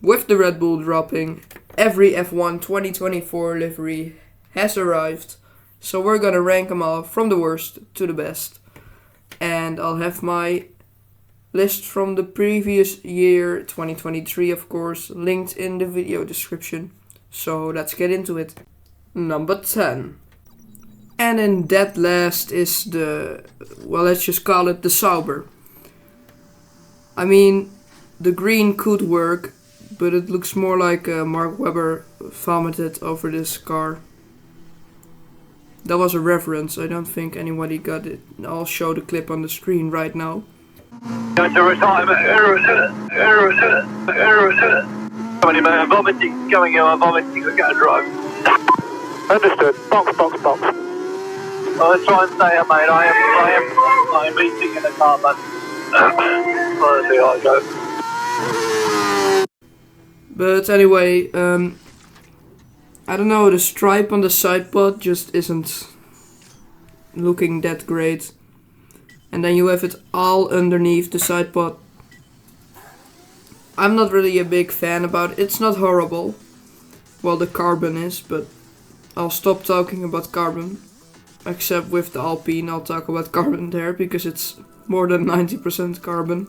With the Red Bull dropping, every F1 2024 livery has arrived. So we're gonna rank them all from the worst to the best. And I'll have my list from the previous year, 2023 of course, linked in the video description. So let's get into it. Number 10. And in that last is the, well, let's just call it the Sauber. I mean, the green could work, but it looks more like Mark Webber vomited over this car. That was a reference, I don't think anybody got it. I'll show the clip on the screen right now. Going to retirement, somebody may have vomiting, coming out vomiting, I can't drive. Understood, box. I'll try and stay up, mate, I am eating in the car, but let's see how it goes. But anyway, I don't know, the stripe on the side pod just isn't looking that great. And then you have it all underneath the side pod. I'm not really a big fan about it. It's not horrible. Well, the carbon is, but I'll stop talking about carbon. Except with the Alpine, I'll talk about carbon there, because it's more than 90% carbon.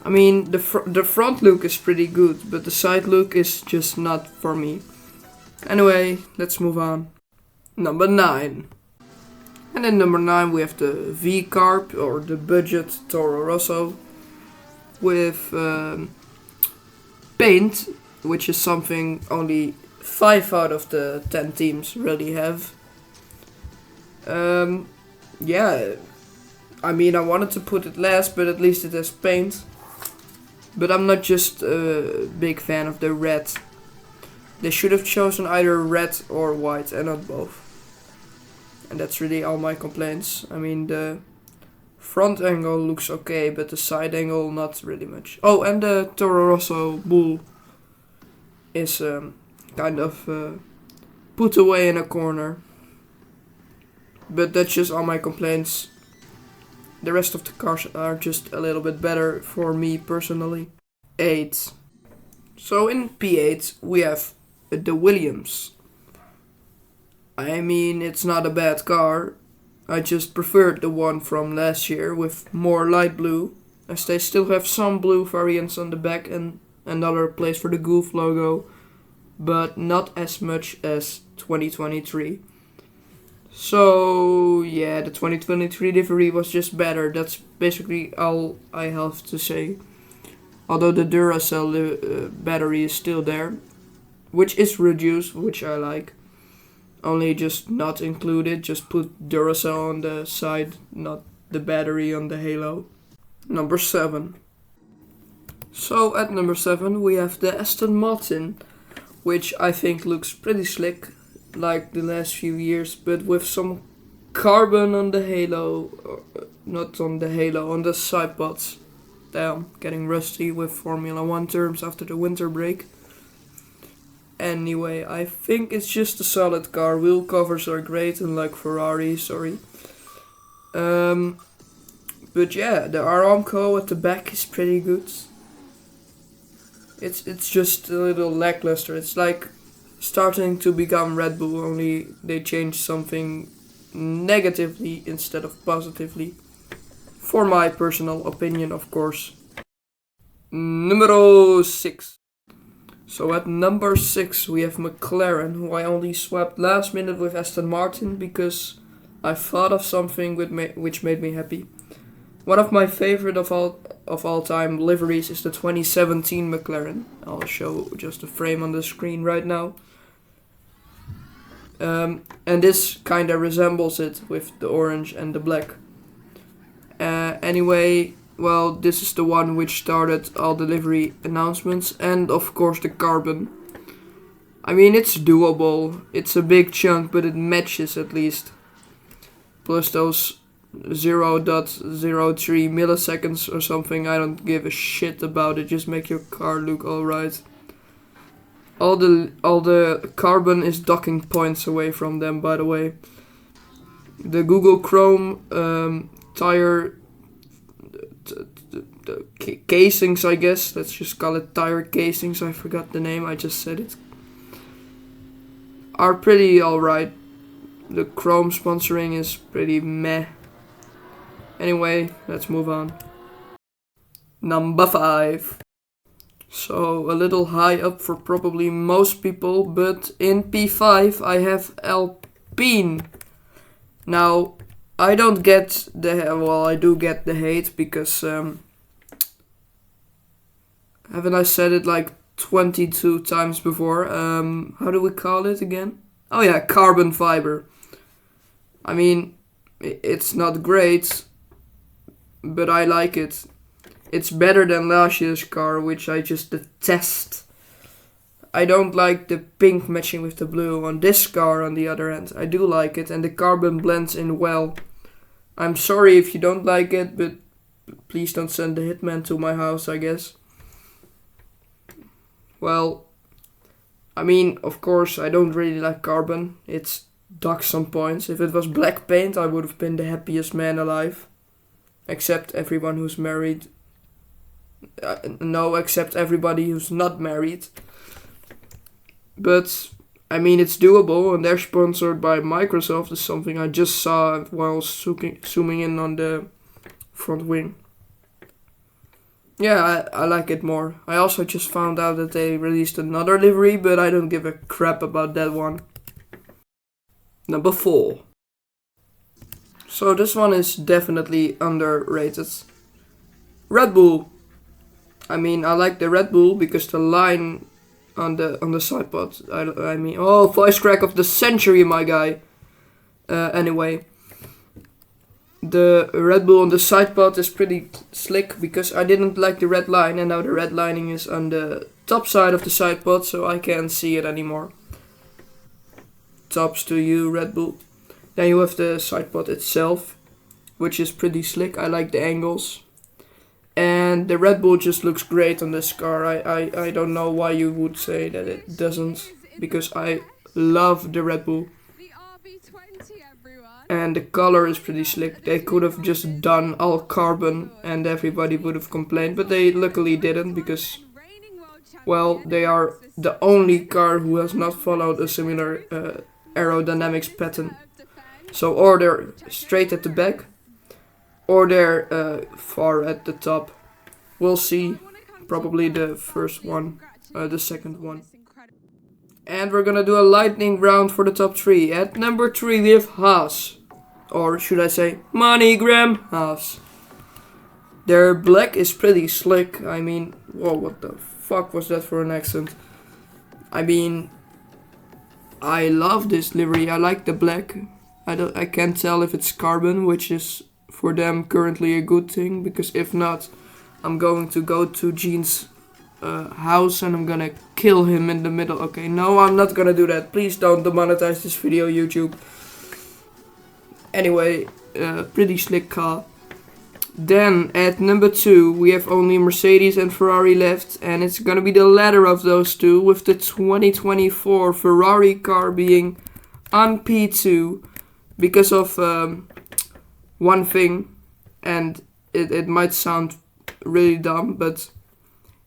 I mean, the front look is pretty good, but the side look is just not for me. Anyway, let's move on. Number 9. And in number 9 we have the V-Carb, or the budget Toro Rosso, with paint, which is something only 5 out of the 10 teams really have. Yeah, I mean, I wanted to put it last, but at least it has paint. But I'm not just a big fan of the red. They should have chosen either red or white and not both. And that's really all my complaints. I mean, the front angle looks okay, but the side angle not really much. Oh, and the Toro Rosso bull is kind of put away in a corner. But that's just all my complaints. The rest of the cars are just a little bit better for me personally. 8. So in P8 we have the Williams. I mean, it's not a bad car. I just preferred the one from last year with more light blue, as they still have some blue variants on the back and another place for the Goof logo, but not as much as 2023. So yeah, the 2023 livery was just better. That's basically all I have to say. Although the Duracell battery is still there, which is reduced, which I like. Only just not included, just put Duracell on the side, not the battery on the halo. Number 7. So at number 7 we have the Aston Martin, which I think looks pretty slick, like the last few years, but with some carbon on the halo, not on the halo, on the side pods. Damn, getting rusty with Formula 1 terms after the winter break. Anyway, I think it's just a solid car. Wheel covers are great, unlike Ferrari, sorry. But yeah, the Aramco at the back is pretty good. It's just a little lackluster. It's like starting to become Red Bull, only they changed something negatively instead of positively. For my personal opinion, of course. Numero 6. So at number 6 we have McLaren, who I only swapped last minute with Aston Martin because I thought of something which made me happy. One of my favorite of all time liveries is the 2017 McLaren. I'll show just a frame on the screen right now. And this kinda resembles it with the orange and the black. Anyway, well, this is the one which started all the livery announcements, and of course the carbon. I mean, it's doable. It's a big chunk, but it matches at least. Plus those 0.03 milliseconds or something, I don't give a shit about it. Just make your car look alright. All the carbon is docking points away from them, by the way. The Google Chrome tire the casings, I guess. Let's just call it tire casings. I forgot the name, I just said it. Are pretty alright. The chrome sponsoring is pretty meh. Anyway, let's move on. Number 5. So a little high up for probably most people, but in P5 I have Alpine. Now, I don't get the, well, I do get the hate because, haven't I said it like 22 times before? How do we call it again? Oh yeah, carbon fiber. I mean, it's not great, but I like it. It's better than last year's car, which I just detest. I don't like the pink matching with the blue on this car. On the other hand, I do like it, and the carbon blends in well. I'm sorry if you don't like it, but please don't send the hitman to my house, I guess. Well, I mean, of course, I don't really like carbon. It's ducks some points. If it was black paint, I would have been the happiest man alive. Except everyone who's married. No, except everybody who's not married. But, I mean, it's doable, and they're sponsored by Microsoft. Is something I just saw while zooming in on the front wing. Yeah, I like it more. I also just found out that they released another livery, but I don't give a crap about that one. Number 4. So this one is definitely underrated. Red Bull. I mean, I like the Red Bull because the line on the side pod. I mean, oh, voice crack of the century, my guy. Anyway, the Red Bull on the side pod is pretty slick because I didn't like the red line, and now the red lining is on the top side of the side pod, so I can't see it anymore. Tops to you, Red Bull. Then you have the side pod itself, which is pretty slick. I like the angles. And the Red Bull just looks great on this car. I don't know why you would say that it doesn't, because I love the Red Bull. And the color is pretty slick. They could have just done all carbon and everybody would have complained, but they luckily didn't because, well, they are the only car who has not followed a similar aerodynamics pattern. So or they're straight at the back, or they're far at the top. We'll see. Probably the first one, the second one. And we're gonna do a lightning round for the top 3. At number 3 we have Haas. Or should I say MoneyGram Haas. Their black is pretty slick. I mean, whoa, what the fuck was that for an accent? I mean, I love this livery. I like the black. I can't tell if it's carbon, which is for them currently a good thing, because if not, I'm going to go to Gene's house and I'm gonna kill him in the middle. Okay, no, I'm not gonna do that. Please don't demonetize this video, YouTube. Anyway, pretty slick car. Then at number 2 we have only Mercedes and Ferrari left, and it's gonna be the latter of those two, with the 2024 Ferrari car being on P2 because of one thing, and it might sound really dumb, but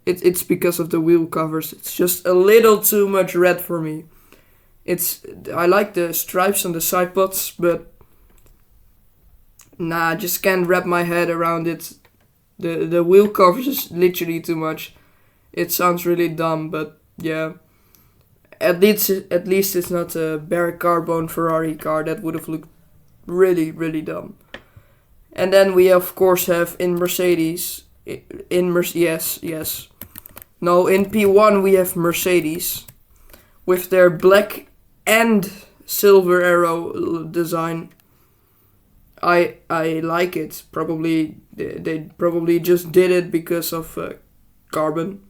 it's because of the wheel covers. It's just a little too much red for me. I like the stripes on the side pods, but nah, I just can't wrap my head around it. The wheel covers is literally too much. It sounds really dumb, but yeah. At least it's not a bare carbon Ferrari car. That would have looked really, really dumb. And then we of course have in Mercedes, yes. No, in P1 we have Mercedes with their black and silver arrow design. I like it. Probably they probably just did it because of carbon.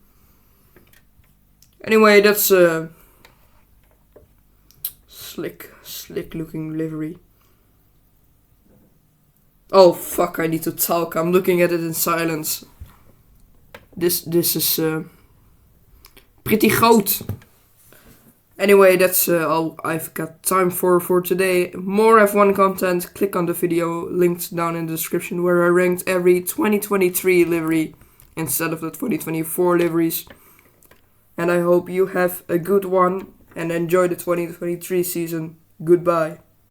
Anyway, that's a slick looking livery. Oh fuck! I need to talk. I'm looking at it in silence. This is pretty groot. Anyway, that's all I've got time for today. More F1 content, click on the video linked down in the description where I ranked every 2023 livery instead of the 2024 liveries. And I hope you have a good one and enjoy the 2023 season. Goodbye.